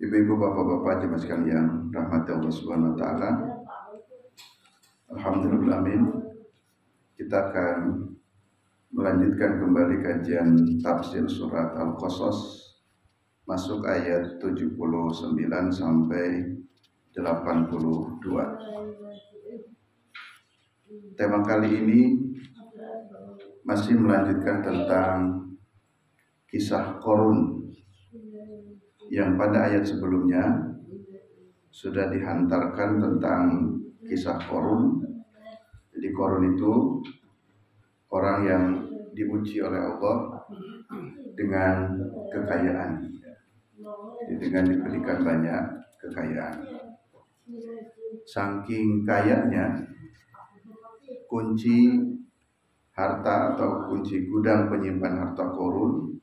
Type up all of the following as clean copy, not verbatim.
Ibu-ibu, bapak-bapak, jemaah sekalian, rahmat Allah Subhanahu wa taala. Alhamdulillah, amin. Kita akan melanjutkan kembali kajian tafsir surat Al-Qasas, masuk ayat 79 sampai 82. Tema kali ini masih melanjutkan tentang kisah Qarun yang pada ayat sebelumnya sudah dihantarkan tentang kisah Qarun. Jadi Qarun itu orang yang diuji oleh Allah dengan kekayaan, dengan diberikan banyak kekayaan. Saking kayanya, kunci harta atau kunci gudang penyimpan harta Qarun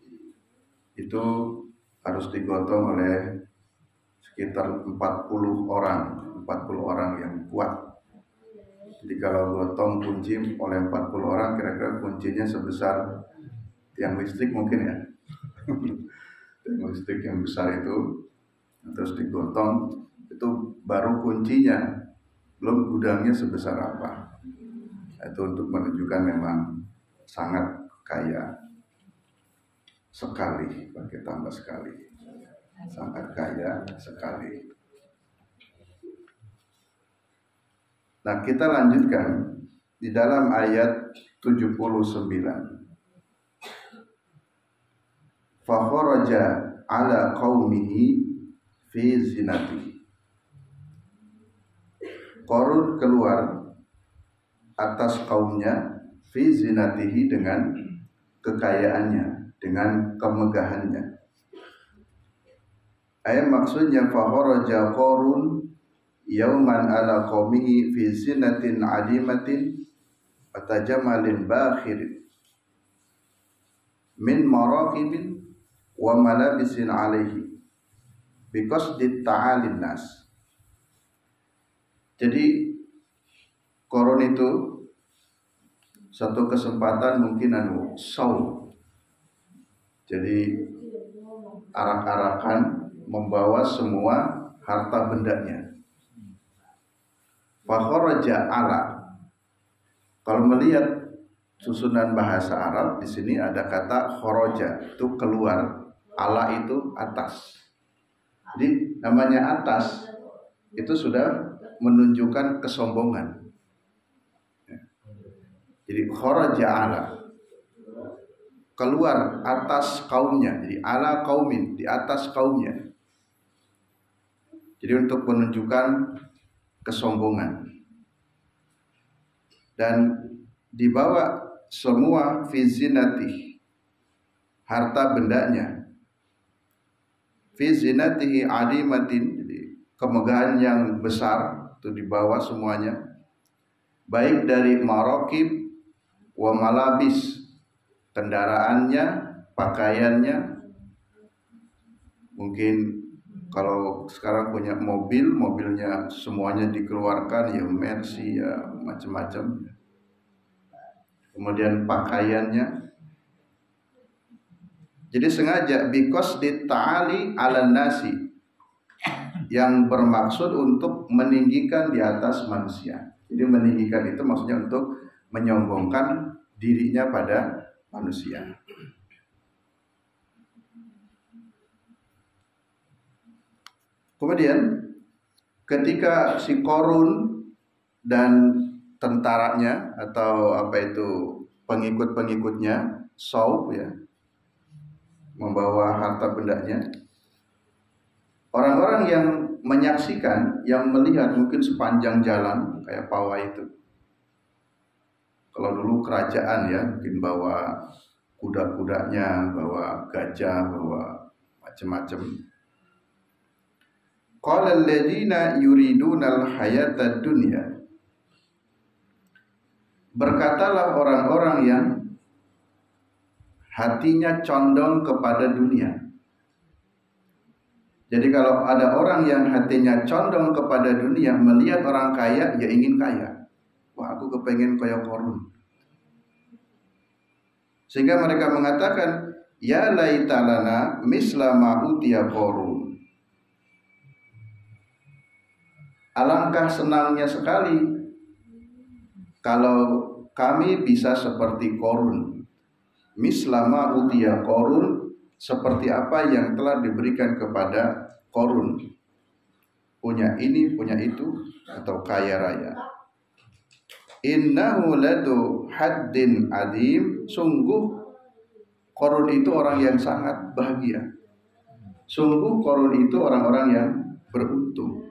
itu harus digotong oleh sekitar 40 orang yang kuat. Jadi kalau gotong kunci oleh 40 orang, kira-kira kuncinya sebesar tiang listrik mungkin ya. Tiang listrik yang besar itu terus digotong, itu baru kuncinya, belum gudangnya sebesar apa. Itu untuk menunjukkan memang sangat kaya sekali, pakai tambah sekali, sangat kaya sekali. Nah, kita lanjutkan di dalam ayat 79. Fakharaja ala qaumihi fi zinatihi. Qarun keluar atas kaumnya fi zinatihi, dengan kekayaannya, dengan kemegahannya. Ayat maksudnya fakharaja Qarun yauman ala qaumihi fi zinatin adimatin atajamalin bakhirin min maraqibin wa malabisin alaihi because dita'alin nas. Jadi Qarun itu satu kesempatan mungkin saum. Jadi arak-arakan membawa semua harta bendanya. Fakharaja ala. Kalau melihat susunan bahasa Arab, di sini ada kata kharaja, itu keluar, ala itu atas. Jadi namanya atas itu sudah menunjukkan kesombongan. Jadi kharaja ala, keluar atas kaumnya. Jadi ala qaumin, di atas kaumnya. Jadi untuk menunjukkan kesombongan. Dan dibawa semua fi zinatihi, harta bendanya. Fi zinatihi adimatin, jadi kemegahan yang besar itu dibawa semuanya, baik dari maraqib wa malabis, kendaraannya, pakaiannya. Mungkin kalau sekarang punya mobil, mobilnya semuanya dikeluarkan, ya Mercy, ya macam-macam. Kemudian pakaiannya. Jadi sengaja because dita'ali ala nasi, yang bermaksud untuk meninggikan di atas manusia. Jadi meninggikan itu maksudnya untuk menyombongkan dirinya pada manusia. Kemudian ketika si Qarun dan tentaranya atau pengikut-pengikutnya ya, membawa harta bendanya, orang-orang yang menyaksikan, yang melihat mungkin sepanjang jalan kayak pawai itu. Kalau dulu kerajaan ya, mungkin bawa kuda-kudanya, bawa gajah, bawa macam-macam. Qala alladziina yuridunal hayatad dunya. Berkatalah orang-orang yang hatinya condong kepada dunia. Jadi kalau ada orang yang hatinya condong kepada dunia, melihat orang kaya, ya ingin kaya. Wah, aku kepengen kaya Qarun. Sehingga mereka mengatakan, ya laitalana misla ma utiya Qarun. Alangkah senangnya sekali kalau kami bisa seperti Qarun. Misla ma utiya Qarun, seperti apa yang telah diberikan kepada Qarun. Punya ini, punya itu, atau kaya raya. Innahu ladu haddin adim, sungguh Qarun itu orang yang sangat bahagia. Sungguh Qarun itu orang-orang yang beruntung.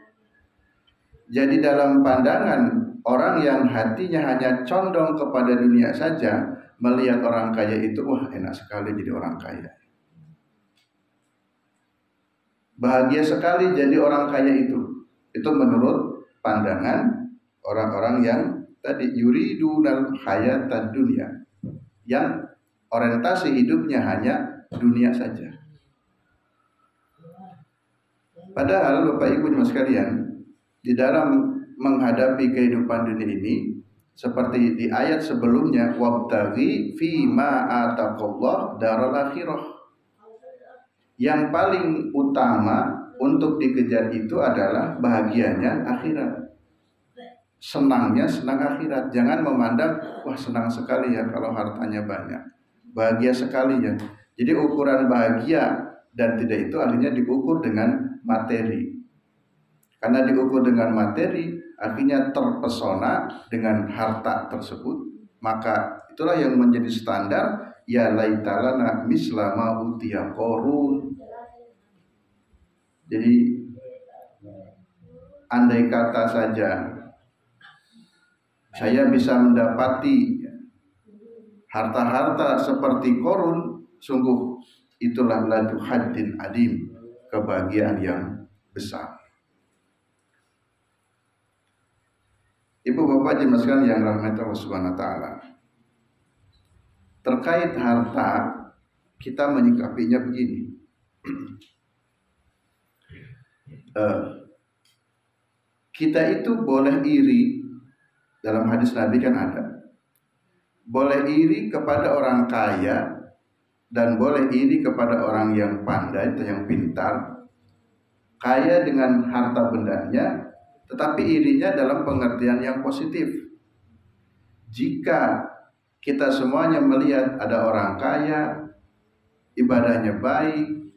Jadi dalam pandangan orang yang hatinya hanya condong kepada dunia saja, melihat orang kaya itu, wah enak sekali jadi orang kaya. Bahagia sekali jadi orang kaya itu. Itu menurut pandangan orang-orang yang tadi yuridunal hayatad dunya, yang orientasi hidupnya hanya dunia saja. Padahal Bapak Ibu jemaah sekalian, di dalam menghadapi kehidupan dunia ini, seperti di ayat sebelumnya, wabtaghi fima ataqallah daral akhirah. Yang paling utama untuk dikejar itu adalah bahagianya akhirat. Senangnya senang akhirat. Jangan memandang, wah senang sekali ya kalau hartanya banyak. Bahagia sekali ya. Jadi ukuran bahagia dan tidak itu akhirnya diukur dengan materi. Karena diukur dengan materi, akhirnya terpesona dengan harta tersebut, maka itulah yang menjadi standar, ya laitalana misla ma utiya Qarun. Jadi andai kata saja saya bisa mendapati harta-harta seperti Qarun, sungguh itulah ladu haddin adim, kebahagiaan yang besar. Ibu bapak jemaah sekalian yang rahmat Allah Subhanahu wa taala. Terkait harta, kita menyikapinya begini. Kita itu boleh iri, dalam hadis Nabi kan ada, boleh iri kepada orang kaya dan boleh iri kepada orang yang pandai atau yang pintar, kaya dengan harta bendanya, tetapi irinya dalam pengertian yang positif. Jika kita semuanya melihat ada orang kaya, ibadahnya baik,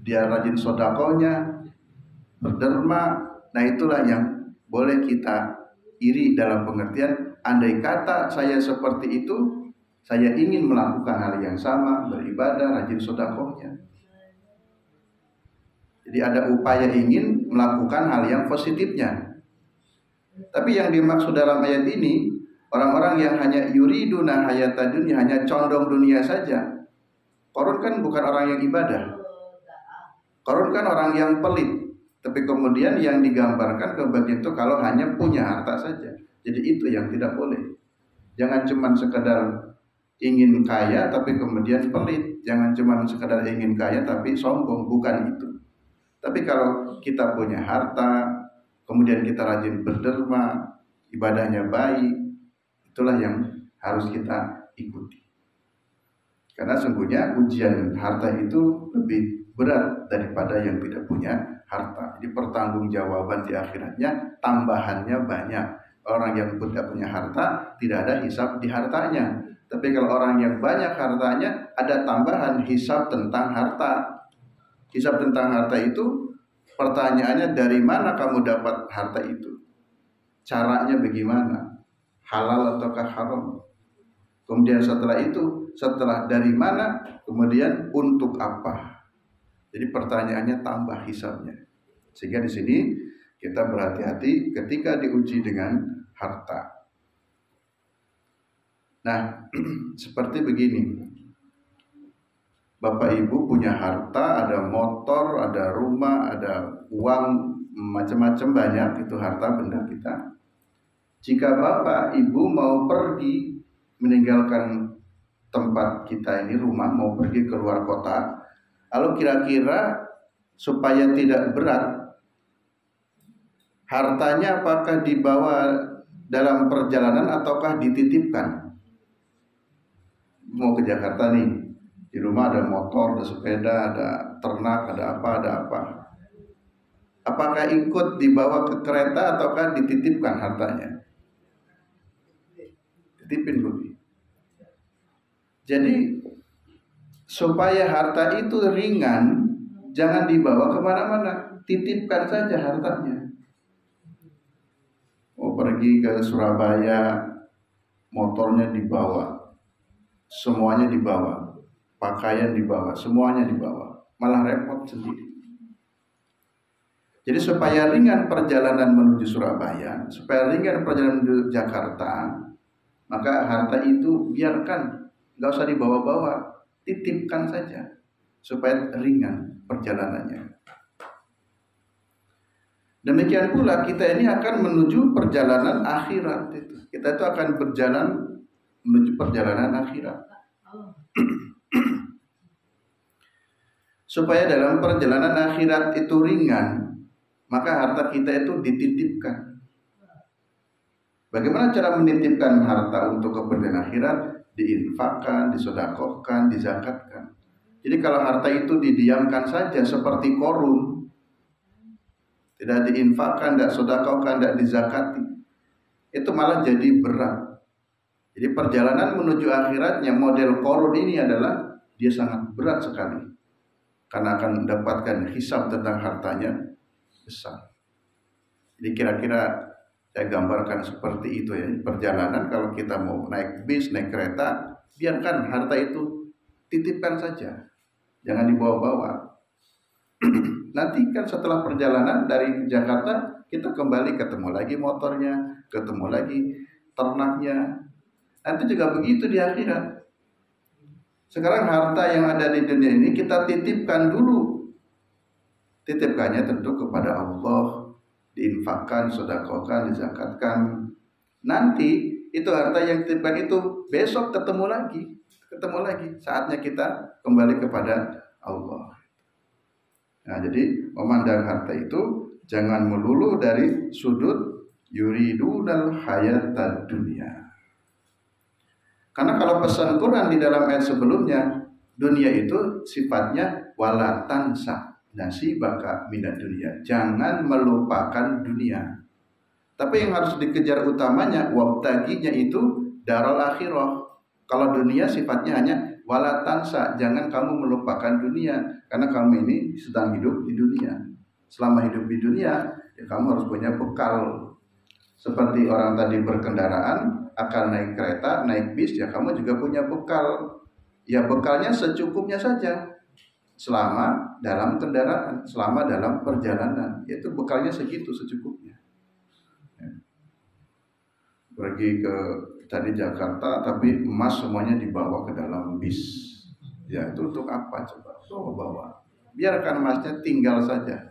dia rajin sodakohnya, berderma, nah itulah yang boleh kita iri dalam pengertian, andai kata saya seperti itu, saya ingin melakukan hal yang sama, beribadah, rajin sodakohnya. Jadi ada upaya ingin melakukan hal yang positifnya. Tapi yang dimaksud dalam ayat ini, orang-orang yang hanya yuriduna hayata dunia, hanya condong dunia saja. Qarun kan bukan orang yang ibadah. Qarun kan orang yang pelit. Tapi kemudian yang digambarkan kebagian itu kalau hanya punya harta saja. Jadi itu yang tidak boleh. Jangan cuma sekedar ingin kaya tapi kemudian pelit. Jangan cuma sekedar ingin kaya tapi sombong. Bukan itu. Tapi kalau kita punya harta, kemudian kita rajin berderma, ibadahnya baik, itulah yang harus kita ikuti. Karena sungguhnya ujian harta itu lebih berat daripada yang tidak punya harta. Jadi pertanggungjawaban di akhiratnya tambahannya banyak. Orang yang tidak punya harta tidak ada hisab di hartanya. Tapi kalau orang yang banyak hartanya ada tambahan hisab tentang harta. Hisab tentang harta itu pertanyaannya, dari mana kamu dapat harta itu? Caranya bagaimana? Halal ataukah haram? Kemudian setelah itu, setelah dari mana, kemudian untuk apa? Jadi pertanyaannya tambah hisabnya. Sehingga di sini kita berhati-hati ketika diuji dengan harta. Nah, seperti begini. Bapak Ibu punya harta, ada motor, ada rumah, ada uang, macam-macam banyak, itu harta benda kita. Jika Bapak Ibu mau pergi meninggalkan tempat kita ini, rumah, mau pergi ke luar kota, lalu kira-kira supaya tidak berat, hartanya apakah dibawa dalam perjalanan ataukah dititipkan? Mau ke Jakarta nih, Di rumah ada motor, ada sepeda, ada ternak, ada apa. Apakah ikut dibawa ke kereta ataukah dititipkan hartanya? Titipin Budi. Jadi supaya harta itu ringan, jangan dibawa kemana-mana, titipkan saja hartanya. Mau pergi ke Surabaya, motornya dibawa, semuanya dibawa, pakaian dibawa, semuanya dibawa, malah repot sendiri. Jadi supaya ringan perjalanan menuju Surabaya, supaya ringan perjalanan menuju Jakarta, maka harta itu biarkan, nggak usah dibawa-bawa, titipkan saja supaya ringan perjalanannya. Demikian pula kita ini akan menuju perjalanan akhirat itu. Kita itu akan berjalan menuju perjalanan akhirat. Supaya dalam perjalanan akhirat itu ringan, maka harta kita itu dititipkan. Bagaimana cara menitipkan harta untuk kepentingan akhirat? Diinfakkan, disedekahkan, dizakatkan. Jadi kalau harta itu didiamkan saja seperti korun, tidak diinfakkan, tidak sedekahkan, tidak dizakati, itu malah jadi berat. Jadi perjalanan menuju akhiratnya model korun ini adalah dia sangat berat sekali, karena akan mendapatkan hisab tentang hartanya besar. Jadi kira-kira saya gambarkan seperti itu ya. Perjalanan kalau kita mau naik bis, naik kereta, biarkan harta itu titipkan saja, jangan dibawa-bawa. Nanti kan setelah perjalanan dari Jakarta, kita kembali ketemu lagi motornya, ketemu lagi ternaknya. Nanti juga begitu di akhirat. Sekarang harta yang ada di dunia ini kita titipkan dulu. Titipkannya tentu kepada Allah, diinfakkan, sedekahkan, dizakatkan. Nanti itu harta yang titipkan itu besok ketemu lagi. Saatnya kita kembali kepada Allah. Nah, jadi memandang harta itu jangan melulu dari sudut yuridunal hayatad dunya. Karena kalau pesan Quran di dalam ayat sebelumnya, dunia itu sifatnya wala tansa nasibaka minad dunya. Jangan melupakan dunia. Tapi yang harus dikejar utamanya wabtaginya itu darul akhirah. Kalau dunia sifatnya hanya wala tansa, jangan kamu melupakan dunia, karena kamu ini sedang hidup di dunia. Selama hidup di dunia, ya kamu harus punya bekal. Seperti orang tadi berkendaraan, akan naik kereta, naik bis, ya kamu juga punya bekal. Ya bekalnya secukupnya saja. Selama dalam kendaraan, selama dalam perjalanan, yaitu bekalnya segitu secukupnya. Ya. Pergi ke tadi Jakarta, tapi emas semuanya dibawa ke dalam bis. Ya itu untuk apa coba? Bawa. Biarkan emasnya tinggal saja.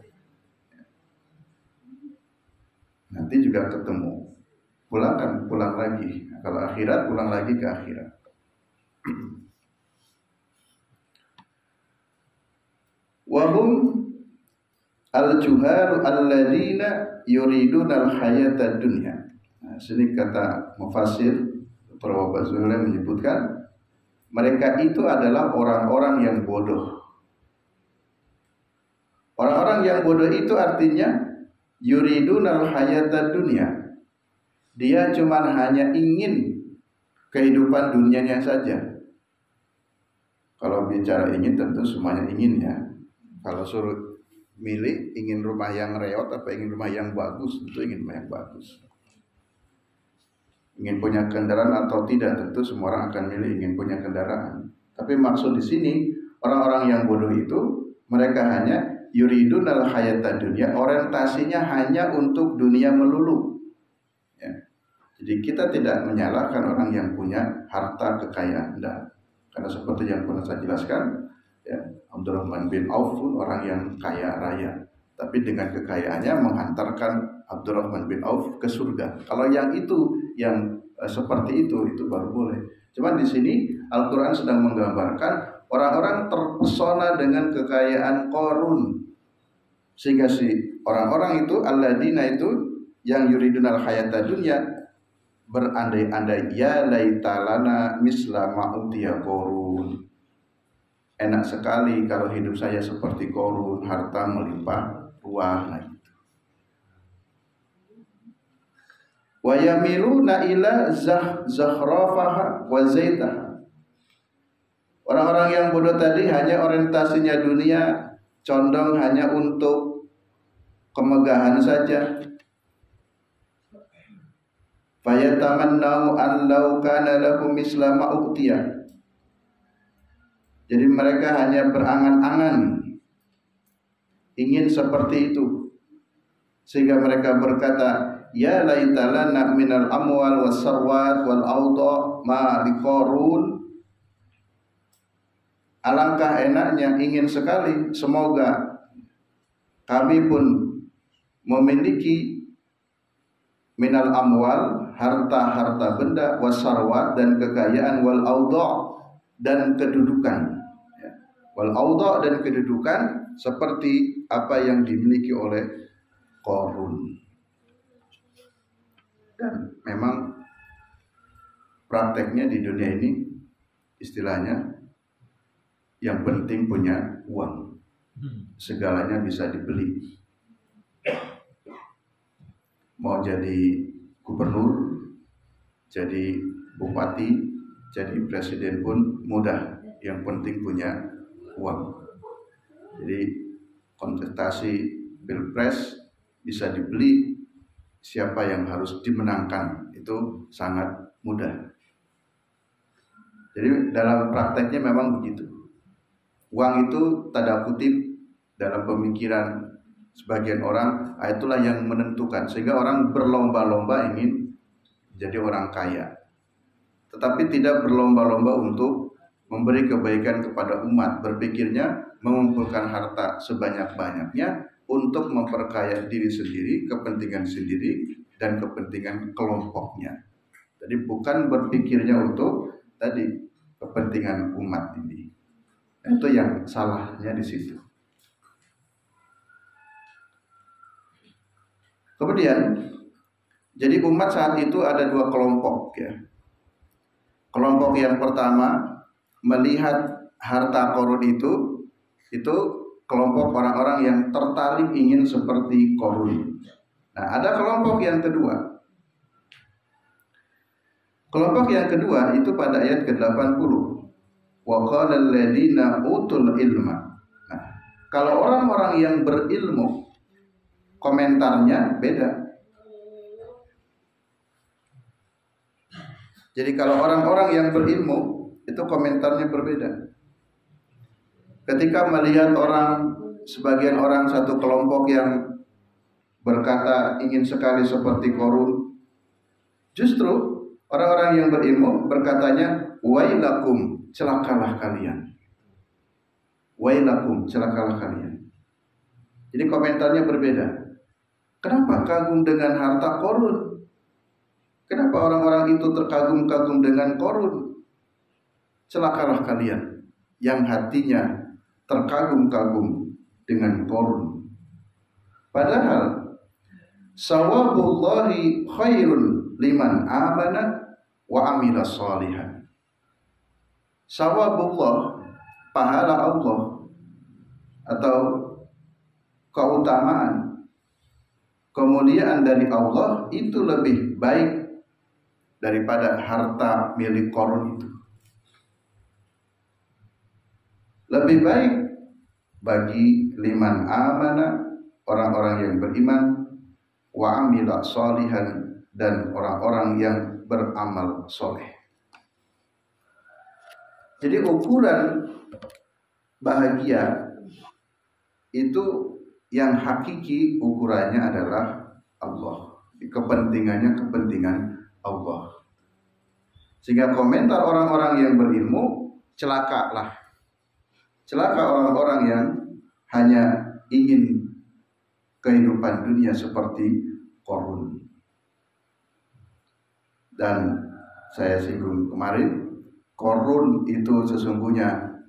Nanti juga ketemu. Pulang lagi. Kalau akhirat, pulang lagi ke akhirat. Wahum al-juharu alladzina yuriduna al-hayata dunya. Nah, sini kata mufasir Dr. Bazulullah menyebutkan mereka itu adalah orang-orang yang bodoh. Orang-orang yang bodoh itu artinya yuridunal hayatad dunya. Dia cuma hanya ingin kehidupan dunianya saja. Kalau bicara ingin tentu semuanya ingin ya. Kalau suruh milih ingin rumah yang reot apa ingin rumah yang bagus, tentu ingin rumah yang bagus. Ingin punya kendaraan atau tidak, tentu semua orang akan milih ingin punya kendaraan. Tapi maksud di sini orang-orang yang bodoh itu mereka hanya yuridunal hayatad dunya, orientasinya hanya untuk dunia melulu. Ya. Jadi kita tidak menyalahkan orang yang punya harta kekayaan, enggak. Karena seperti yang pernah saya jelaskan, ya, Abdurrahman bin Auf pun orang yang kaya raya, tapi dengan kekayaannya menghantarkan Abdurrahman bin Auf ke surga. Kalau yang itu, yang seperti itu baru boleh. Cuman di sini Al-Quran sedang menggambarkan orang-orang terpesona dengan kekayaan Qarun, sehingga si orang-orang itu alladzina itu yang yuridunal hayatad dunya berandai-andai ya laitalana misla ma'utiya Qarun. enak sekali kalau hidup saya seperti Qarun, harta melimpah ruah. Nah, gitu. Wa yamiluna ila zakhrafaha wa zaitaha. Orang-orang yang bodoh tadi hanya orientasinya dunia, condong hanya untuk kemegahan saja. Fayatamannau an law kana lahum misla ma utiya. Jadi mereka hanya berangan-angan ingin seperti itu, sehingga mereka berkata, ya laitalana minal amwal was sarwat wal awda ma liqarun. Alangkah enaknya, ingin sekali, semoga kami pun memiliki minal amwal, harta-harta benda, was sarwat, dan kekayaan, wal awda, dan kedudukan. Wal awda, dan kedudukan seperti apa yang dimiliki oleh Qarun. Dan memang prakteknya di dunia ini istilahnya yang penting punya uang, segalanya bisa dibeli. Mau jadi gubernur, jadi bupati, jadi presiden pun mudah, yang penting punya uang. Jadi kontestasi pilpres bisa dibeli, siapa yang harus dimenangkan itu sangat mudah. Jadi dalam prakteknya memang begitu. Uang itu tanda kutip dalam pemikiran sebagian orang itulah yang menentukan, sehingga orang berlomba-lomba ingin jadi orang kaya, tetapi tidak berlomba-lomba untuk memberi kebaikan kepada umat. Berpikirnya mengumpulkan harta sebanyak-banyaknya untuk memperkaya diri sendiri, kepentingan sendiri, dan kepentingan kelompoknya. Jadi bukan berpikirnya untuk tadi kepentingan umat ini. Itu yang salahnya di situ. Kemudian, jadi umat saat itu ada dua kelompok ya. Kelompok yang pertama melihat harta Qarun itu kelompok orang-orang yang tertarik ingin seperti Qarun. Nah, ada kelompok yang kedua. Kelompok yang kedua itu pada ayat ke-80. Wa qala alladziina utul ilma. Nah, kalau orang-orang yang berilmu komentarnya beda. Jadi kalau orang-orang yang berilmu itu komentarnya berbeda. Ketika melihat sebagian orang satu kelompok yang berkata ingin sekali seperti Qarun, justru orang-orang yang berilmu berkatanya wailakum, celakalah kalian. Wailakum, celakalah kalian. Jadi komentarnya berbeda. Kenapa kagum dengan harta Qarun? Kenapa orang-orang itu terkagum-kagum dengan Qarun? Celakalah kalian yang hatinya terkagum-kagum dengan Qarun. Padahal sawabullahi khairun liman amana wa amila shalihan. Sawabullah, pahala Allah atau keutamaan, kemuliaan dari Allah itu lebih baik daripada harta milik Qarun itu. Lebih baik bagi liman amana, orang-orang yang beriman, wa amila shalihan, dan orang-orang yang beramal soleh. Jadi ukuran bahagia itu yang hakiki ukurannya adalah Allah. Kepentingannya kepentingan Allah. Sehingga komentar orang-orang yang berilmu, celakalah. Celaka orang-orang yang hanya ingin kehidupan dunia seperti Qarun. Dan saya singgung kemarin, Qarun itu sesungguhnya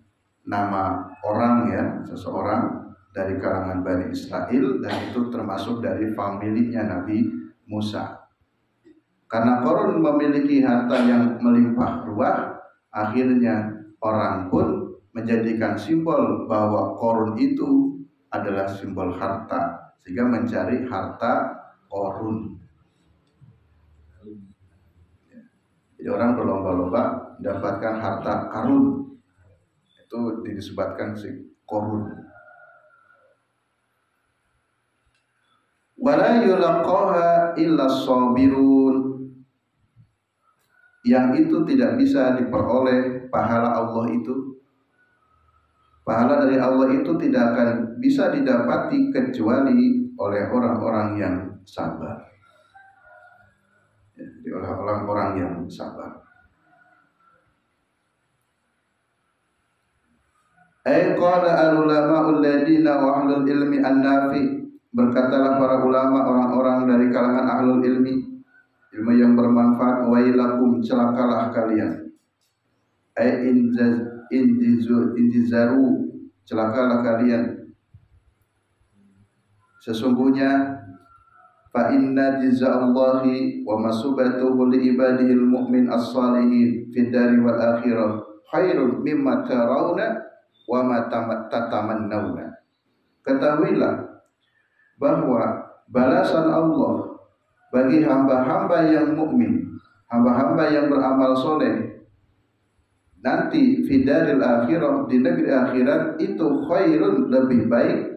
nama orang ya, seseorang dari kalangan Bani Israel, dan itu termasuk dari familinya Nabi Musa. Karena Qarun memiliki harta yang melimpah ruah, akhirnya orang pun menjadikan simbol bahwa korun itu adalah simbol harta, sehingga mencari harta korun. Jadi orang berlomba-lomba mendapatkan harta karun, itu disebutkan si korun. Wala yulaqaha illa sabirun, yang itu tidak bisa diperoleh pahala Allah itu. Pahala dari Allah itu tidak akan bisa didapati kecuali oleh orang-orang yang sabar. Jadi oleh orang-orang yang sabar. Qala al-ulama'ul ladina wa ahlul ilmi an-nafi, berkatalah para ulama, orang-orang dari kalangan ahlul ilmi, ilmu yang bermanfaat, wailakum, celakalah kalian. Injizaru, celakalah kalian. Sesungguhnya fa inna jazaallahi wa masubatuhu li ibadihil mu'min as-salihin fid dari wal akhirah khairun mimma tarawna wa ma tatamannawna. Ketahuilah bahwa balasan Allah bagi hamba-hamba yang mukmin, hamba-hamba yang beramal soleh, nanti fidaril akhirah, di negeri akhirat itu khairun, lebih baik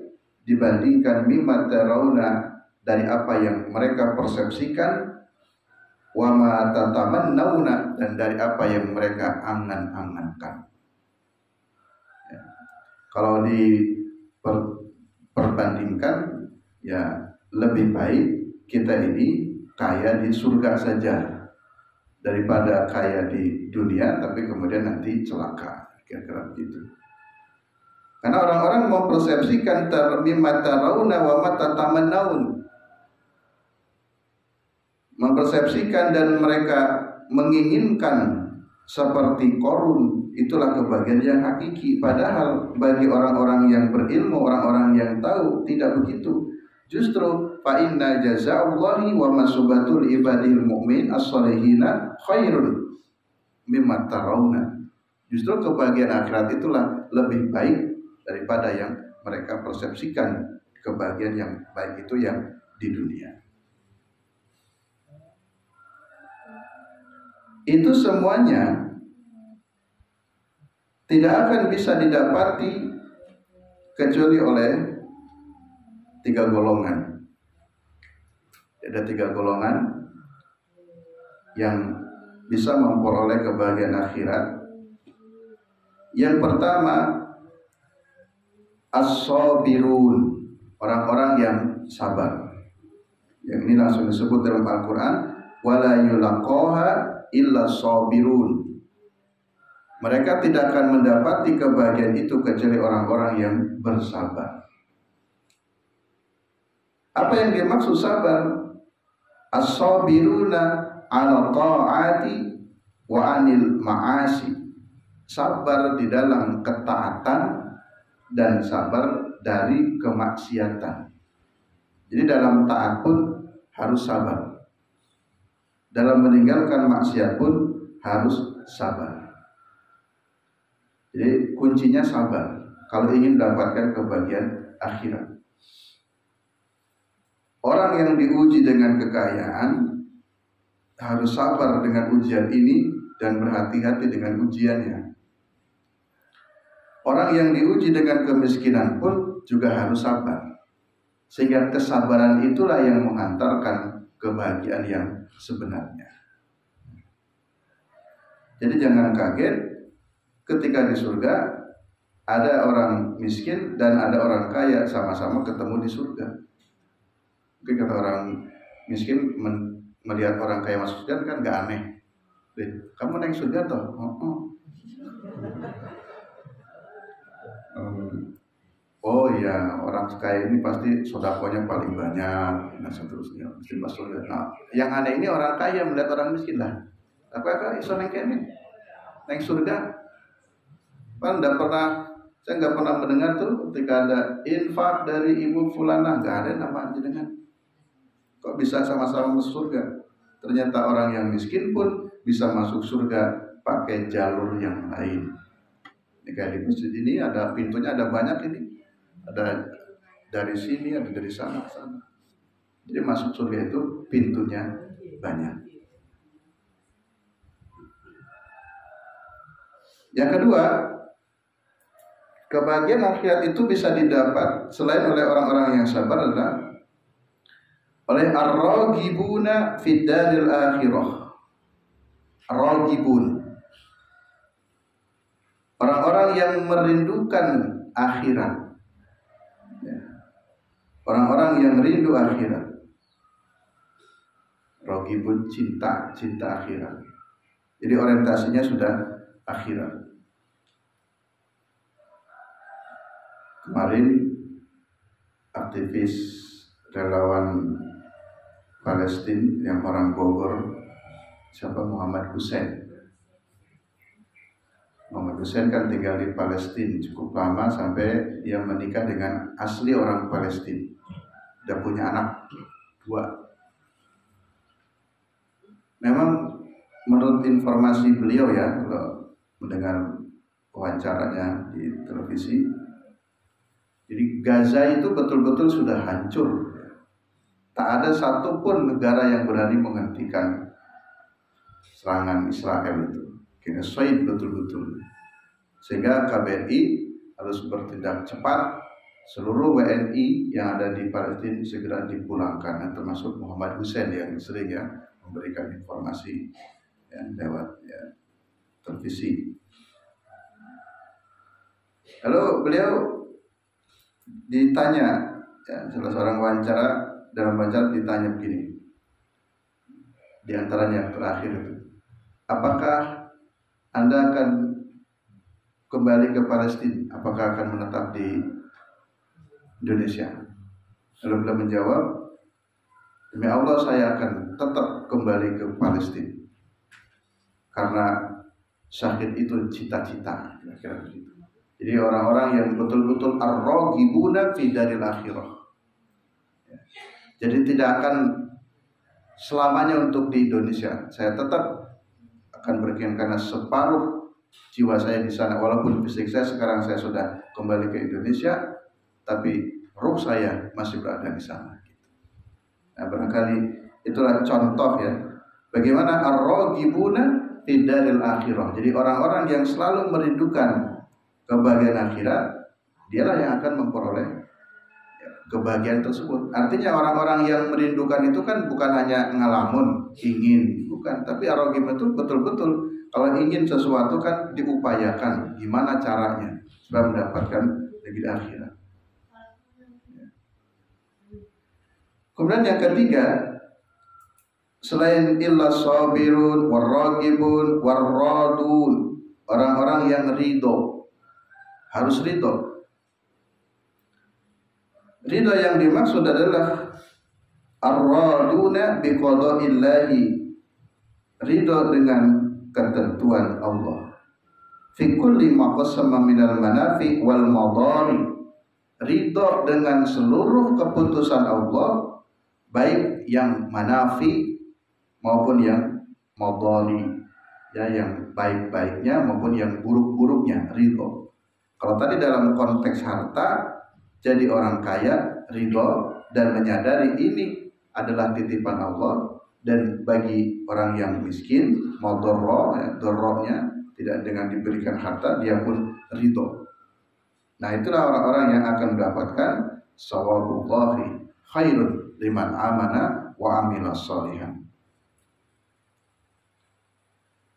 dibandingkan mimma tarawna, dari apa yang mereka persepsikan, wa ma tatamannawna, dan dari apa yang mereka angan-angankan. Ya. Kalau diperbandingkan, ya lebih baik kita ini kaya di surga saja daripada kaya di dunia tapi kemudian nanti celaka, kira-kira begitu. Karena orang-orang mempersepsikan mimma tarawna wa ma tatamannawun, mempersepsikan dan mereka menginginkan seperti korun, itulah kebahagiaan yang hakiki. Padahal bagi orang-orang yang berilmu, orang-orang yang tahu, tidak begitu. Justru fa inna jazaallahi wa masubatul ibadil mu'min as-salihina khairun mimma tarawna. Justru kebahagiaan akhirat itulah lebih baik daripada yang mereka persepsikan. Kebahagiaan yang baik itu yang di dunia. Itu semuanya tidak akan bisa didapati kecuali oleh 3 golongan. Ada 3 golongan yang bisa memperoleh kebahagiaan akhirat. Yang pertama, as-sabirun, orang-orang yang sabar. Yang ini langsung disebut dalam Al-Quran, wala yulaqaha illa sabirun. Mereka tidak akan mendapati kebahagiaan itu kecuali orang-orang yang bersabar. Apa yang dimaksud sabar? As-sabiruna 'ala ta'ati wa 'anil ma'asi. Sabar di dalam ketaatan dan sabar dari kemaksiatan. Jadi dalam taat pun harus sabar. Dalam meninggalkan maksiat pun harus sabar. Jadi kuncinya sabar kalau ingin mendapatkan kebahagiaan akhirat. Orang yang diuji dengan kekayaan harus sabar dengan ujian ini dan berhati-hati dengan ujiannya. Orang yang diuji dengan kemiskinan pun juga harus sabar. Sehingga kesabaran itulah yang mengantarkan kebahagiaan yang sebenarnya. Jadi jangan kaget ketika di surga ada orang miskin dan ada orang kaya sama-sama ketemu di surga. Mungkin kata orang miskin melihat orang kaya masuk surga kan gak aneh. Kamu naik surga toh? Oh iya, orang kaya ini pasti sodakonya paling banyak, dan seterusnya. Mesti masuk surga. Nah, yang aneh ini orang kaya melihat orang miskin lah. Apa iso naik surga? Saya nggak pernah mendengar tuh ketika ada infak dari ibu fulana, nggak ada nama jenengan. Kok bisa sama-sama masuk surga? Ternyata orang yang miskin pun bisa masuk surga pakai jalur yang lain. Ini kayak di masjid ini ada pintunya, ada banyak ini. Ada dari sini, ada dari sana. Jadi masuk surga itu pintunya banyak. Yang kedua, kebahagiaan akhirat itu bisa didapat selain oleh orang-orang yang sabar adalah oleh ar-raghibuna fid daril akhirah. Ar-raghibun, orang-orang yang merindukan akhirat. Orang-orang yang rindu akhirat. Raghibun, cinta akhirat. Jadi orientasinya sudah akhirat. Kemarin aktivis relawan Palestina yang orang Bogor, siapa, Muhammad Hussein. Muhammad Hussein kan tinggal di Palestina cukup lama sampai dia menikah dengan asli orang Palestina. Dia punya anak 2. Memang menurut informasi beliau ya, kalau mendengar wawancaranya di televisi, jadi Gaza itu betul-betul sudah hancur. Tak ada satupun negara yang berani menghentikan serangan Israel itu. Genocide betul-betul. Sehingga KBRI harus bertindak cepat. Seluruh WNI yang ada di Palestina segera dipulangkan, termasuk Muhammad Hussein yang sering ya memberikan informasi ya, lewat ya, televisi. Lalu beliau ditanya, ya, salah seorang wawancara, dalam wawancara ditanya begini, di antaranya terakhir itu, apakah Anda akan kembali ke Palestina? Apakah akan menetap di Indonesia? Lalu beliau menjawab, demi Allah saya akan tetap kembali ke Palestina karena syahid itu cita-cita. Kira-kira begitu. Jadi orang-orang yang betul-betul ar-raghibuna fi daril akhirah. Jadi tidak akan selamanya untuk di Indonesia. Saya tetap akan berkian karena separuh jiwa saya di sana. Walaupun fisik saya sekarang saya sudah kembali ke Indonesia, tapi ruh saya masih berada di sana. Nah, barangkali itulah contoh ya, bagaimana ar-raghibuna fi daril akhirah. Jadi orang-orang yang selalu merindukan kebahagiaan akhirat, dialah yang akan memperoleh kebahagiaan tersebut. Artinya orang-orang yang merindukan itu kan bukan hanya ngalamun, ingin, bukan. Tapi ar-raghib itu betul-betul kalau ingin sesuatu kan diupayakan, gimana caranya supaya mendapatkan negeri akhirat. Kemudian yang ketiga, selain illa sabirun, warraghibun, warradun, orang-orang yang ridho, harus ridho. Ridho yang dimaksud adalah ar-raduna biqada'illahi, ridho dengan ketentuan Allah. Fi kulli ma qassama minal manafi wal madari, ridho dengan seluruh keputusan Allah, baik yang manafi maupun yang madari, ya, yang baik-baiknya maupun yang buruk-buruknya, ridho. Kalau tadi dalam konteks harta, jadi orang kaya ridho dan menyadari ini adalah titipan Allah, dan bagi orang yang miskin madorro, ya, dorronya tidak dengan diberikan harta, dia pun ridho. Nah, itulah orang-orang yang akan mendapatkan sawabullahi khairun liman amana wa amila sholihan.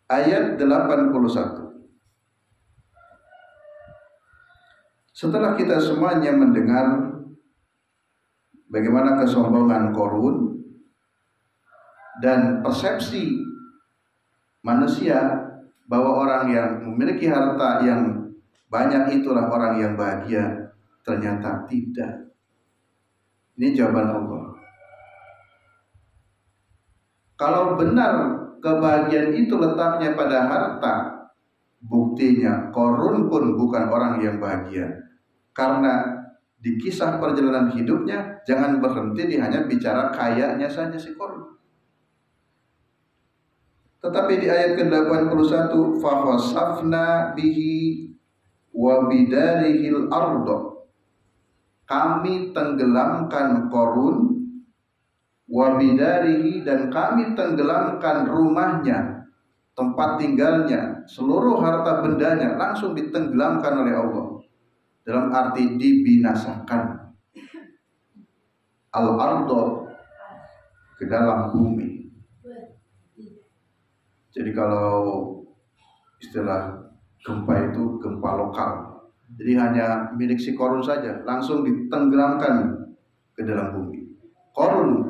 Ayat 81. Setelah kita semuanya mendengar bagaimana kesombongan Qarun dan persepsi manusia bahwa orang yang memiliki harta yang banyak itulah orang yang bahagia, ternyata tidak. Ini jawaban Allah. Kalau benar kebahagiaan itu letaknya pada harta, buktinya Qarun pun bukan orang yang bahagia. Karena di kisah perjalanan hidupnya jangan berhenti di hanya bicara kayanya saja si Qarun. Tetapi di ayat ke-81, fa khasafna bihi wa bidarihil ardo, kami tenggelamkan Qarun, wa bidarihi, dan kami tenggelamkan rumahnya, tempat tinggalnya, seluruh harta bendanya langsung ditenggelamkan oleh Allah. Dalam arti dibinasakan. Al-ardo, ke dalam bumi. Jadi kalau istilah gempa itu gempa lokal. Jadi hanya milik si Qarun saja, langsung ditenggelamkan ke dalam bumi. Qarun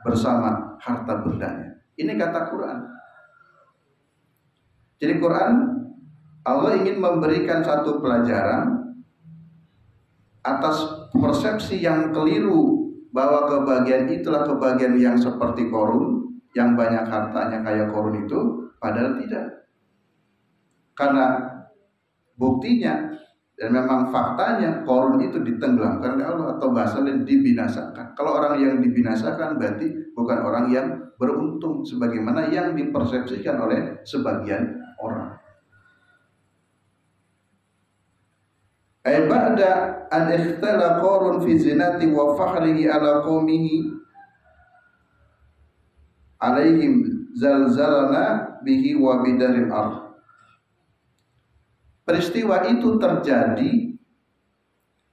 bersama harta bendanya. Ini kata Quran. Jadi Quran, Allah ingin memberikan satu pelajaran atas persepsi yang keliru bahwa kebahagiaan itulah kebahagiaan yang seperti Qarun, yang banyak hartanya kayak Qarun itu, padahal tidak. Karena buktinya dan memang faktanya Qarun itu ditenggelamkan oleh Allah, atau bahasanya dibinasakan. Kalau orang yang dibinasakan berarti bukan orang yang beruntung sebagaimana yang dipersepsikan oleh sebagian orang. Ba'da an ikhtala Qarun fi zinati wa fakhrihi ala qaumihi alaihim zalzalna bihi wa bidaril ardh. Peristiwa itu terjadi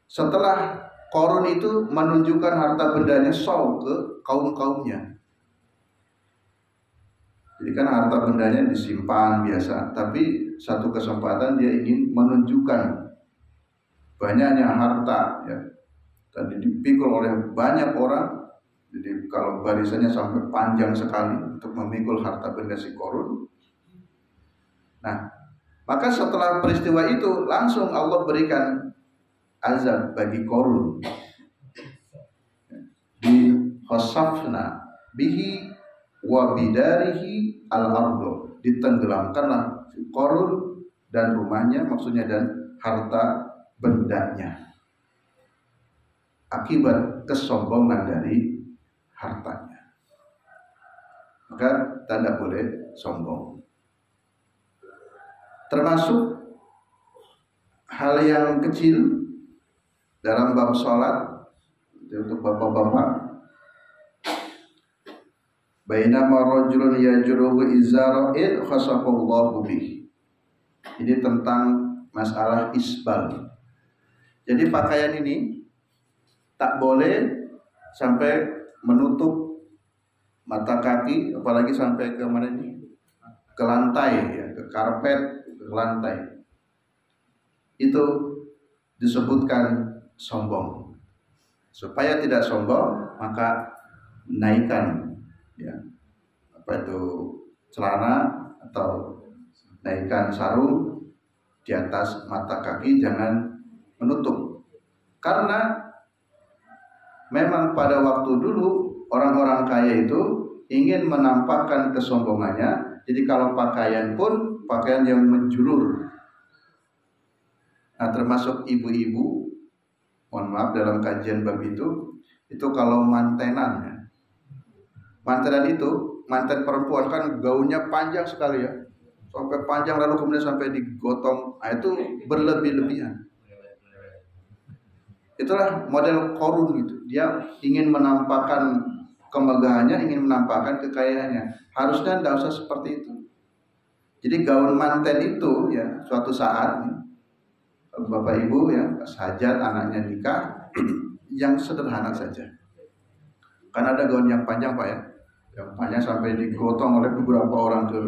setelah Qarun itu menunjukkan harta bendanya show ke kaum-kaumnya. Jadi kan harta bendanya disimpan biasa, tapi satu kesempatan dia ingin menunjukkan banyaknya harta, ya. Tadi dipikul oleh banyak orang. Jadi kalau barisannya sampai panjang sekali untuk memikul harta benda si Qarun. Nah, maka setelah peristiwa itu langsung Allah berikan azab bagi Qarun. Di khasafna bihi wa bidarihi al-ardo, ditenggelamkanlah Qarun dan rumahnya, maksudnya, dan harta bendanya akibat kesombongan dari hartanya. Maka tanda boleh sombong. Termasuk hal yang kecil dalam bab sholat untuk bapak-bapak. Bainama rajulun yajruhu izara'id khasafallahu bih. Ini tentang masalah isbal. Jadi pakaian ini tak boleh sampai menutup mata kaki, apalagi sampai ke mana ini? Ke lantai, ya, ke karpet, ke lantai. Itu disebutkan sombong. Supaya tidak sombong, maka naikkan, ya, apa itu, celana atau naikkan sarung di atas mata kaki, jangan menutup. Karena memang pada waktu dulu orang-orang kaya itu ingin menampakkan kesombongannya. Jadi kalau pakaian pun pakaian yang menjulur. Nah, termasuk ibu-ibu, mohon maaf, dalam kajian bab itu kalau mantenan, ya. Mantenan itu, manten perempuan kan gaunnya panjang sekali, ya, sampai panjang lalu kemudian sampai digotong. Nah, itu berlebih-lebihan. Itulah model Qarun gitu. Dia ingin menampakkan kemegahannya, ingin menampakkan kekayaannya. Harusnya tidak usah seperti itu. Jadi gaun manten itu, ya, suatu saat, Bapak Ibu, ya, pas hajat anaknya nikah, yang sederhana saja. Karena ada gaun yang panjang, Pak, ya, yang panjang sampai digotong oleh beberapa orang ke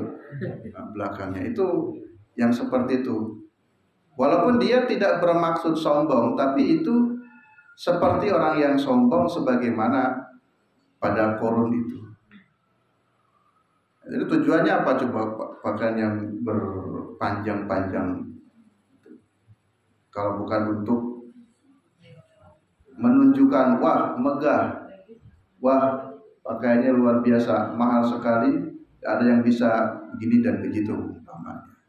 belakangnya. Itu yang seperti itu. Walaupun dia tidak bermaksud sombong, tapi itu seperti orang yang sombong sebagaimana pada Qarun itu. Jadi tujuannya apa coba pakaian yang berpanjang-panjang? Kalau bukan untuk menunjukkan, wah, megah, wah, pakaiannya luar biasa, mahal sekali, ada yang bisa begini dan begitu umpamanya.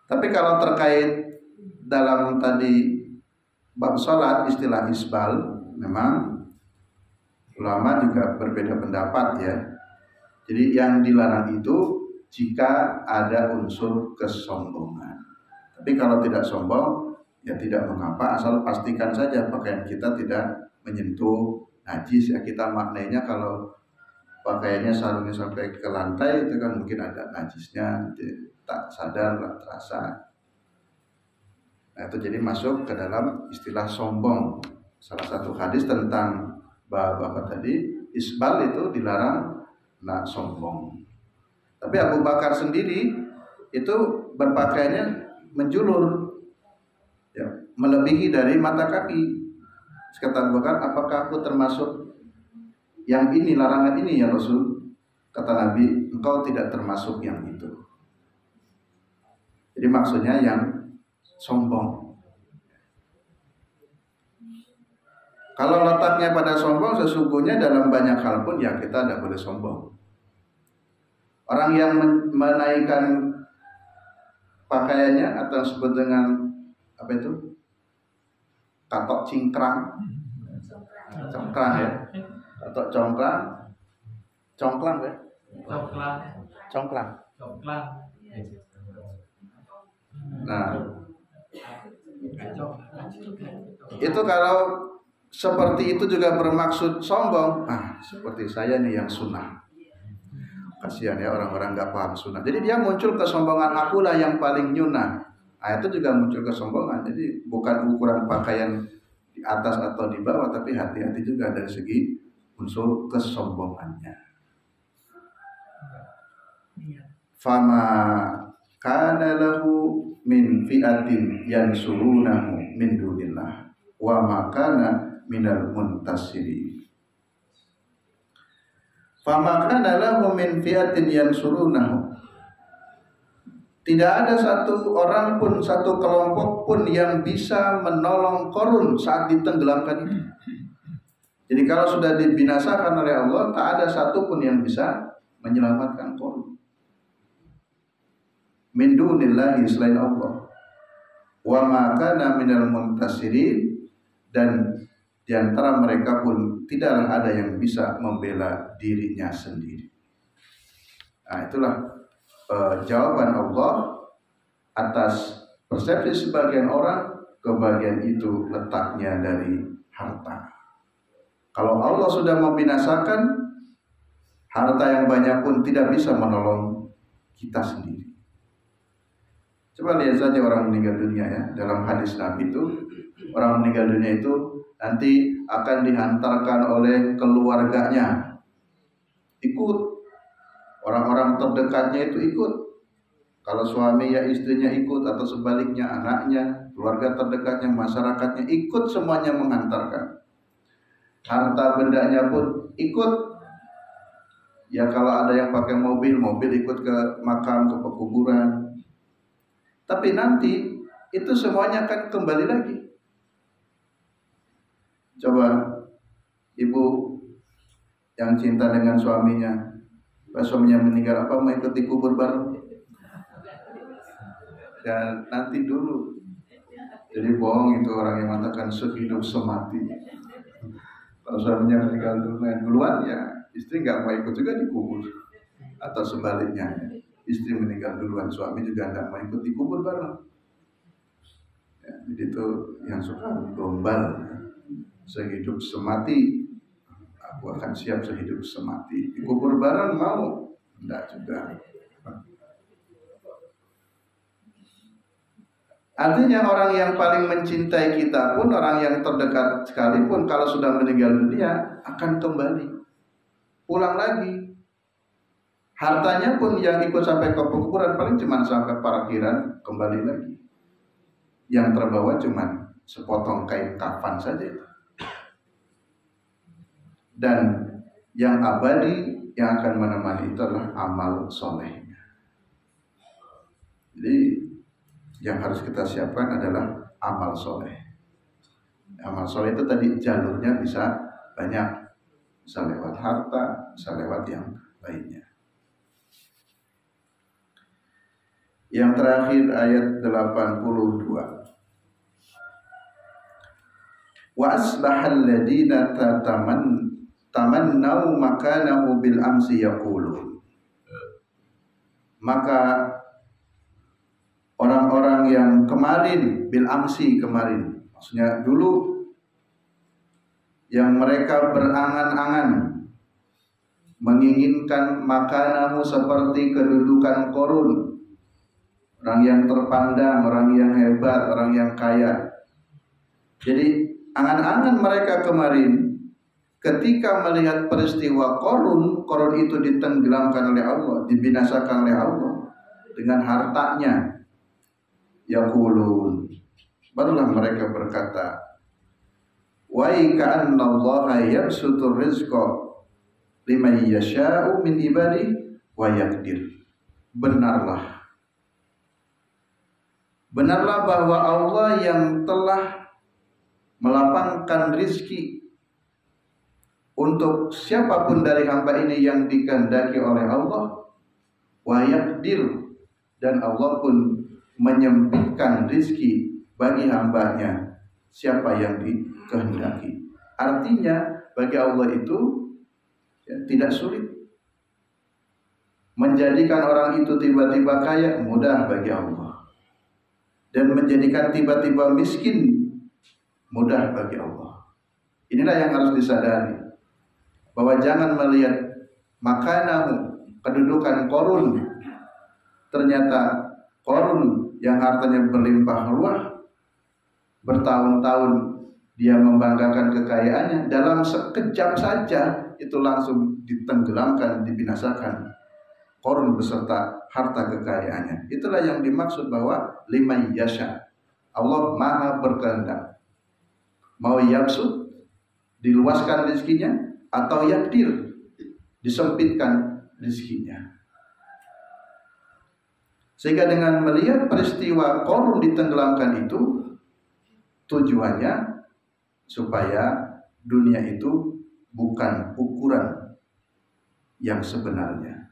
Tapi kalau terkait dalam tadi bab sholat, istilah isbal, memang ulama juga berbeda pendapat, ya. Jadi yang dilarang itu jika ada unsur kesombongan. Tapi kalau tidak sombong, ya tidak mengapa, asal pastikan saja pakaian kita tidak menyentuh najis. Ya kita maknanya kalau pakaiannya sarungnya sampai ke lantai itu kan mungkin ada najisnya, tak sadar tak terasa. Nah itu jadi masuk ke dalam istilah sombong. Salah satu hadis tentang bapak tadi, isbal itu dilarang nak sombong. Tapi Abu Bakar sendiri itu berpakaiannya menjulur, ya, melebihi dari mata kaki. Kata Abu Bakar, apakah aku termasuk yang ini, larangan ini ya Rasul? Kata Nabi, engkau tidak termasuk yang itu. Jadi maksudnya yang sombong. Kalau letaknya pada sombong, sesungguhnya dalam banyak hal pun ya kita tidak boleh sombong. Orang yang menaikkan pakaiannya atau disebut dengan apa itu? Katok cingkrang. Congkrang ya. Katok congkrang. Congklang ya? Congklang. Nah, itu kalau seperti itu juga bermaksud sombong. Seperti saya nih yang sunnah. Kasihan ya orang-orang nggak paham sunnah. Jadi dia muncul kesombongan, akulah yang paling nyunah. Itu juga muncul kesombongan. Jadi bukan ukuran pakaian di atas atau di bawah, tapi hati-hati juga dari segi unsur kesombongannya. Fama kana lahu min fi'atin yansurunahu min dunillah wa ma kana minal muntasirin. Fama kana lahu min fi'atin yansurunahu. Tidak ada satu orang pun, satu kelompok pun yang bisa menolong Qarun saat ditenggelamkan itu. Jadi kalau sudah dibinasakan oleh Allah, tak ada satu pun yang bisa menyelamatkan Qarun. Min dunillahi, selain Allah. Wa ma kana minal muntasirin, dan di antara mereka pun tidaklah ada yang bisa membela dirinya sendiri. Itulah jawaban Allah atas persepsi sebagian orang, kebahagiaan itu letaknya dari harta. Kalau Allah sudah membinasakan, harta yang banyak pun tidak bisa menolong kita sendiri. Coba lihat saja orang meninggal dunia ya. Dalam hadis Nabi itu, orang meninggal dunia itu nanti akan dihantarkan oleh keluarganya. Ikut. Orang-orang terdekatnya itu ikut. Kalau suami ya istrinya ikut, atau sebaliknya anaknya, keluarga terdekatnya, masyarakatnya ikut, semuanya mengantarkan. Harta bendanya pun ikut. Ya kalau ada yang pakai mobil ikut ke makam, ke pekuburan. Tapi nanti itu semuanya akan kembali lagi. Coba ibu yang cinta dengan suaminya, pas suaminya meninggal, apa mau ikut dikubur bareng? Ya nanti dulu. Jadi bohong itu orang yang mengatakan sehidup semati. Kalau suaminya meninggal duluan, ya istri nggak mau ikut juga dikubur. Atau sebaliknya, istri meninggal duluan, suami juga nggak mau ikut dikubur bareng. Ya, jadi itu yang suka gombal, sehidup semati. Aku akan siap sehidup semati. Dikubur bareng mau? Enggak juga. Artinya orang yang paling mencintai kita pun, orang yang terdekat sekalipun, kalau sudah meninggal dunia akan kembali, pulang lagi. Hartanya pun yang ikut sampai ke pekuburan paling cuma sampai parkiran, kembali lagi. Yang terbawa cuma sepotong kain kafan saja itu. Dan yang abadi yang akan menemani itu adalah amal solehnya. Jadi yang harus kita siapkan adalah amal soleh. Amal soleh itu tadi jalurnya bisa banyak, bisa lewat harta, bisa lewat yang lainnya. Yang terakhir ayat 82. Wa asbahal ladina tamannau makanahu bil amsi yaqulun maka orang-orang yang kemarin, bil amsi kemarin, maksudnya dulu, yang mereka berangan-angan menginginkan makanamu seperti kedudukan Qarun, orang yang terpandang, orang yang hebat, orang yang kaya. Jadi angan-angan mereka kemarin ketika melihat peristiwa Qarun itu ditenggelamkan oleh Allah, dibinasakan oleh Allah dengan hartanya, yaqulun, barulah mereka berkata, wa ka'annallaha yabsutur rizqa liman yasha'u min ibadi wa yaqdir. Benarlah bahwa Allah yang telah melapangkan rizki untuk siapapun dari hamba ini yang dikehendaki oleh Allah, wa yaqdir, dan Allah pun menyempitkan rizki bagi hambanya siapa yang dikehendaki. Artinya bagi Allah itu tidak sulit. Menjadikan orang itu tiba-tiba kaya mudah bagi Allah, dan menjadikan tiba-tiba miskin mudah bagi Allah. Inilah yang harus disadari, bahwa jangan melihat makanamu, kedudukan Qarun. Ternyata Qarun yang hartanya berlimpah ruah, bertahun-tahun dia membanggakan kekayaannya, dalam sekejap saja itu langsung ditenggelamkan, dibinasakan Qarun beserta harta kekayaannya. Itulah yang dimaksud bahwa liman yasha, Allah maha berkehendak, mau yabsud, diluaskan rezekinya, atau yakdir, disempitkan rezekinya. Sehingga dengan melihat peristiwa Qarun ditenggelamkan itu, tujuannya supaya dunia itu bukan ukuran yang sebenarnya,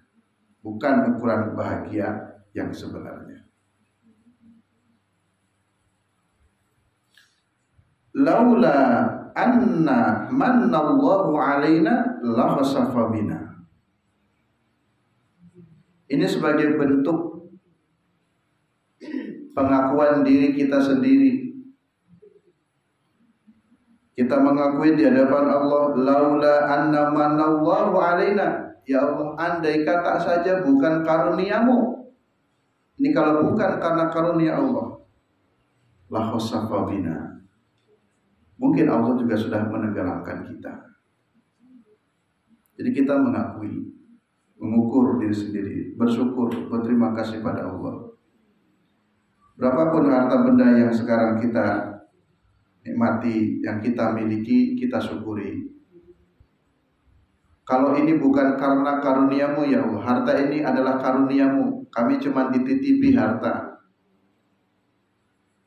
bukan ukuran bahagia yang sebenarnya. Laula anna mannallahu alaina la khasafa bina. Ini sebagai bentuk pengakuan diri kita sendiri. Kita mengakui di hadapan Allah, laula anna manallahu alaina, ya Allah, andai kata saja bukan karuniamu. Ini kalau bukan karena karunia Allah, la khasafa bina, mungkin Allah juga sudah menenggelamkan kita. Jadi kita mengakui, mengukur diri sendiri, bersyukur, berterima kasih pada Allah. Berapapun harta benda yang sekarang kita nikmati, yang kita miliki, kita syukuri. Kalau ini bukan karena karuniamu ya Allah, harta ini adalah karuniamu, kami cuma dititipi harta.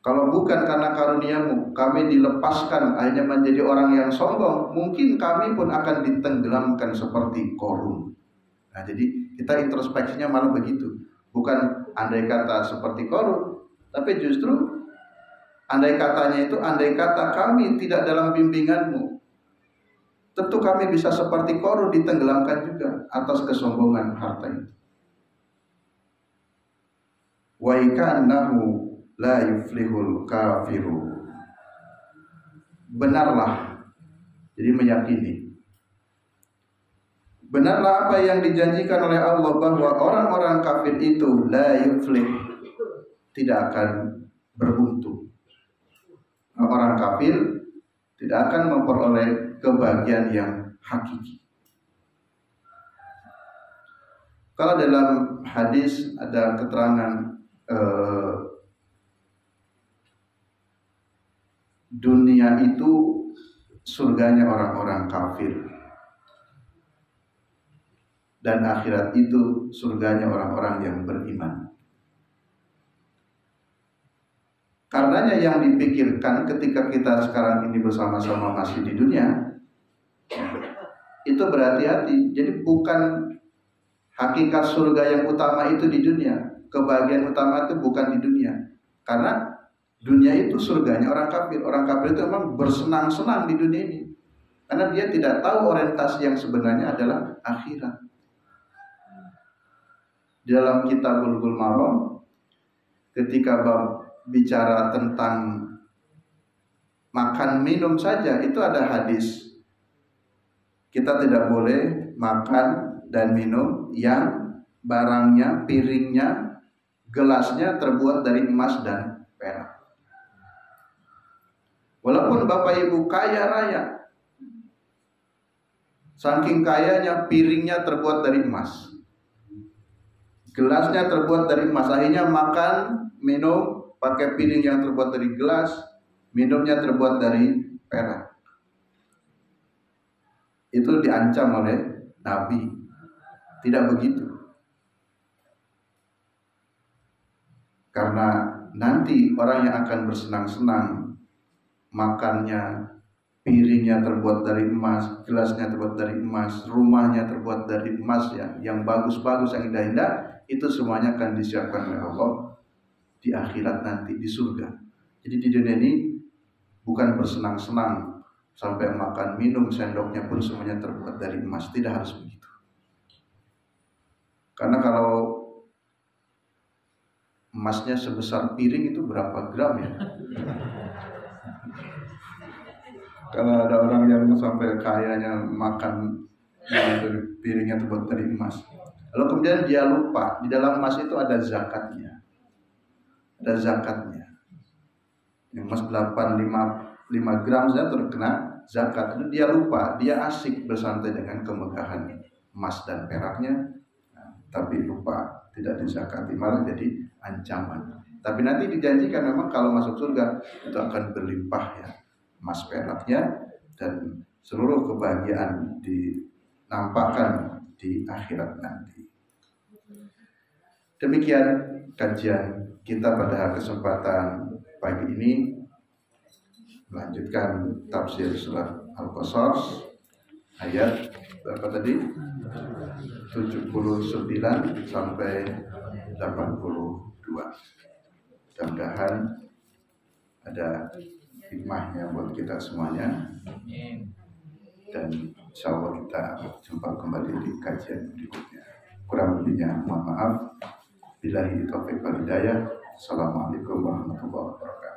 Kalau bukan karena karuniamu, kami dilepaskan akhirnya menjadi orang yang sombong, mungkin kami pun akan ditenggelamkan seperti Qarun. Nah, jadi kita introspeksinya malah begitu. Bukan andai kata seperti Qarun, tapi justru andai katanya itu, andai kata kami tidak dalam bimbinganmu, tentu kami bisa seperti Qarun ditenggelamkan juga atas kesombongan harta itu. Wa ikannahu la yuflihul kafiru. Benarlah, jadi meyakini, benarlah apa yang dijanjikan oleh Allah, bahwa orang-orang kafir itu la yuflih, tidak akan beruntung. Orang kafir tidak akan memperoleh kebahagiaan yang hakiki. Kalau dalam hadis ada keterangan dunia itu surganya orang-orang kafir, dan akhirat itu surganya orang-orang yang beriman. Karenanya yang dipikirkan ketika kita sekarang ini bersama-sama masih di dunia, itu berhati-hati. Jadi bukan hakikat surga yang utama itu di dunia, kebahagiaan utama itu bukan di dunia. Karena dunia itu surganya orang kafir. Orang kafir itu memang bersenang-senang di dunia ini, karena dia tidak tahu orientasi yang sebenarnya adalah akhirat. Di dalam kitab Bulughul Maram, ketika bicara tentang makan minum saja, itu ada hadis. Kita tidak boleh makan dan minum yang barangnya, piringnya, gelasnya terbuat dari emas dan perak. Walaupun Bapak Ibu kaya raya, saking kayanya piringnya terbuat dari emas, gelasnya terbuat dari emas, akhirnya makan, minum pakai piring yang terbuat dari gelas, minumnya terbuat dari perak. Itu diancam oleh Nabi. Tidak begitu. Karena nanti orang yang akan bersenang-senang, makannya, piringnya terbuat dari emas, gelasnya terbuat dari emas, rumahnya terbuat dari emas ya, yang bagus-bagus, yang indah-indah, itu semuanya akan disiapkan oleh Allah di akhirat nanti, di surga. Jadi di dunia ini bukan bersenang-senang sampai makan minum sendoknya pun semuanya terbuat dari emas. Tidak harus begitu. Karena kalau emasnya sebesar piring itu berapa gram ya? Kalau ada orang yang sampai kayanya makan dari piringnya terbuat dari emas. Lalu kemudian dia lupa, di dalam emas itu ada zakatnya. Ada zakatnya. Yang emas 5 gram saja terkena zakat. Itu dia lupa, dia asik bersantai dengan kemegahan emas dan peraknya, tapi lupa tidak dizakati, malah jadi ancaman. Tapi nanti dijanjikan memang kalau masuk surga itu akan berlimpah ya, emas peraknya, dan seluruh kebahagiaan dinampakkan di akhirat nanti. Demikian kajian kita pada kesempatan pagi ini. Melanjutkan tafsir surat Al-Qasas ayat berapa tadi? 79 sampai 82. Mudah-mudahan ada hikmahnya buat kita semuanya. Dan insya Allah kita jumpa kembali di kajian berikutnya. Kurang lebihnya mohon maaf. Billahi taufiq wal hidayah. Assalamualaikum warahmatullahi wabarakatuh.